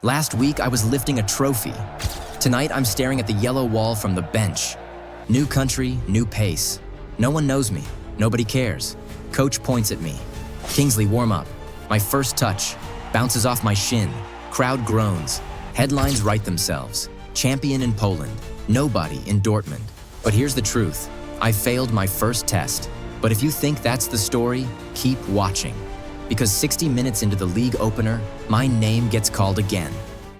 Last week, I was lifting a trophy. Tonight, I'm staring at the yellow wall from the bench. New country, new pace. No one knows me. Nobody cares. Coach points at me. Kingsley, warm up. My first touch. Bounces off my shin. Crowd groans. Headlines write themselves. Champion in Poland. Nobody in Dortmund. But here's the truth. I failed my first test. But if you think that's the story, keep watching. Because 60 minutes into the league opener, my name gets called again.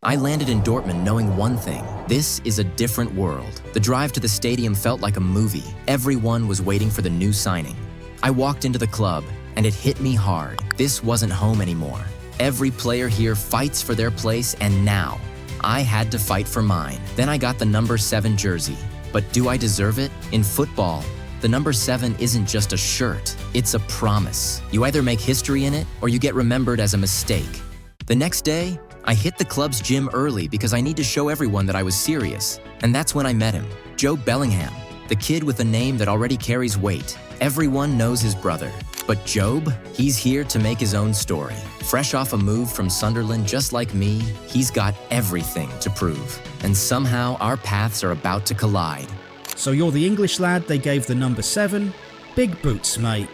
I landed in Dortmund knowing one thing. This is a different world. The drive to the stadium felt like a movie. Everyone was waiting for the new signing. I walked into the club, and it hit me hard. This wasn't home anymore. Every player here fights for their place, and now, I had to fight for mine. Then I got the number 7 jersey. But do I deserve it? In football, the number 7 isn't just a shirt, it's a promise. You either make history in it, or you get remembered as a mistake. The next day, I hit the club's gym early because I need to show everyone that I was serious. And that's when I met him, Joe Bellingham, the kid with a name that already carries weight. Everyone knows his brother. But Job, he's here to make his own story. Fresh off a move from Sunderland just like me, he's got everything to prove. And somehow our paths are about to collide. So you're the English lad they gave the number 7? Big boots, mate.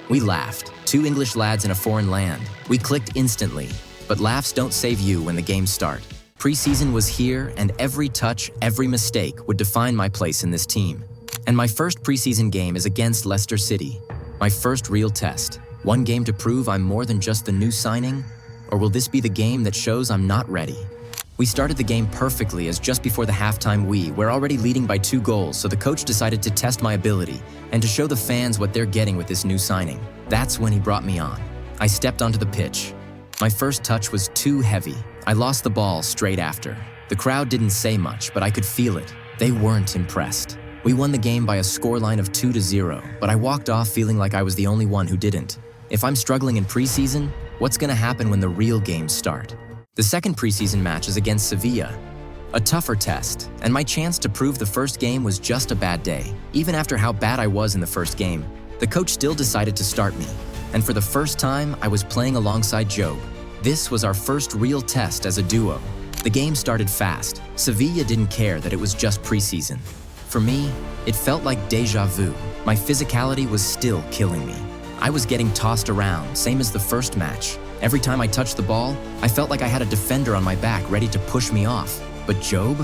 We laughed. 2 English lads in a foreign land. We clicked instantly. But laughs don't save you when the games start. Preseason was here, and every touch, every mistake would define my place in this team. And my first preseason game is against Leicester City. My first real test. One game to prove I'm more than just the new signing? Or will this be the game that shows I'm not ready? We started the game perfectly as just before the halftime we're already leading by 2 goals, so the coach decided to test my ability and to show the fans what they're getting with this new signing. That's when he brought me on. I stepped onto the pitch. My first touch was too heavy. I lost the ball straight after. The crowd didn't say much, but I could feel it. They weren't impressed. We won the game by a scoreline of 2-0, but I walked off feeling like I was the only one who didn't. If I'm struggling in preseason, what's gonna happen when the real games start? The second preseason match is against Sevilla. A tougher test, and my chance to prove the first game was just a bad day. Even after how bad I was in the first game, the coach still decided to start me. And for the first time, I was playing alongside Job. This was our first real test as a duo. The game started fast. Sevilla didn't care that it was just preseason. For me, it felt like deja vu. My physicality was still killing me. I was getting tossed around, same as the first match. Every time I touched the ball, I felt like I had a defender on my back ready to push me off. But Job,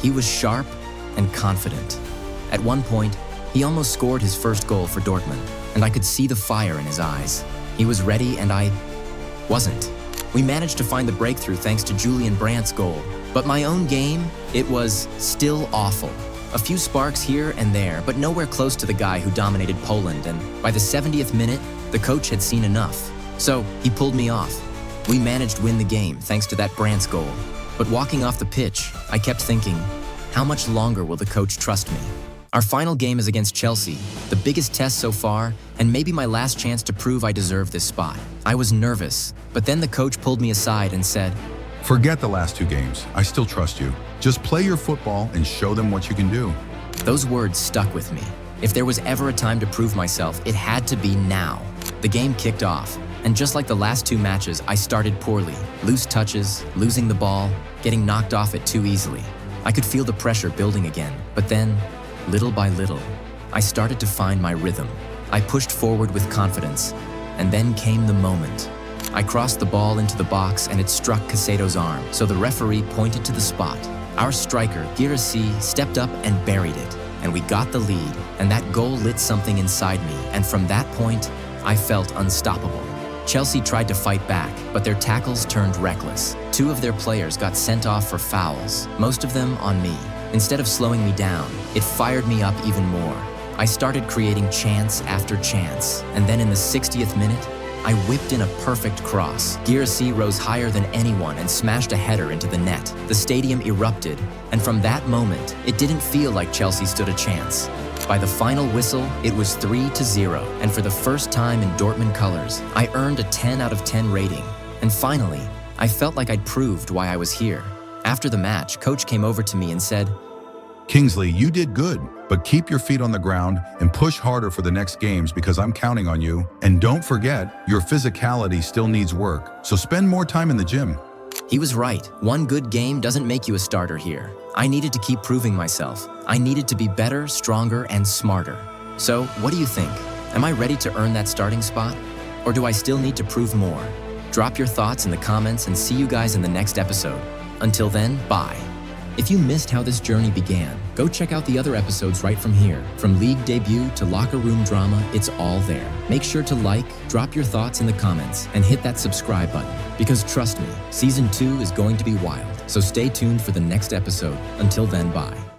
he was sharp and confident. At one point, he almost scored his first goal for Dortmund, and I could see the fire in his eyes. He was ready and I wasn't. We managed to find the breakthrough thanks to Julian Brandt's goal. But my own game, it was still awful. A few sparks here and there, but nowhere close to the guy who dominated Poland, and by the 70th minute, the coach had seen enough. So he pulled me off. We managed to win the game thanks to that Brandt's goal. But walking off the pitch, I kept thinking, how much longer will the coach trust me? Our final game is against Chelsea, the biggest test so far, and maybe my last chance to prove I deserve this spot. I was nervous, but then the coach pulled me aside and said, "Forget the last 2 games. I still trust you. Just play your football and show them what you can do." Those words stuck with me. If there was ever a time to prove myself, it had to be now. The game kicked off, and just like the last 2 matches, I started poorly. Loose touches, losing the ball, getting knocked off it too easily. I could feel the pressure building again, but then, little by little, I started to find my rhythm. I pushed forward with confidence, and then came the moment. I crossed the ball into the box and it struck Caicedo's arm, so the referee pointed to the spot. Our striker, Guirassy, stepped up and buried it, and we got the lead, and that goal lit something inside me, and from that point, I felt unstoppable. Chelsea tried to fight back, but their tackles turned reckless. 2 of their players got sent off for fouls, most of them on me. Instead of slowing me down, it fired me up even more. I started creating chance after chance, and then in the 60th minute, I whipped in a perfect cross. Guirassy rose higher than anyone and smashed a header into the net. The stadium erupted, and from that moment, it didn't feel like Chelsea stood a chance. By the final whistle, it was 3-0, and for the first time in Dortmund colors, I earned a 10 out of 10 rating. And finally, I felt like I'd proved why I was here. After the match, coach came over to me and said, "Kingsley, you did good, but keep your feet on the ground and push harder for the next games because I'm counting on you. And don't forget, your physicality still needs work, so spend more time in the gym." He was right. One good game doesn't make you a starter here. I needed to keep proving myself. I needed to be better, stronger, and smarter. So, what do you think? Am I ready to earn that starting spot? Or do I still need to prove more? Drop your thoughts in the comments and see you guys in the next episode. Until then, bye. If you missed how this journey began, go check out the other episodes right from here. From league debut to locker room drama, it's all there. Make sure to like, drop your thoughts in the comments, and hit that subscribe button. Because trust me, Season 2 is going to be wild. So stay tuned for the next episode. Until then, bye.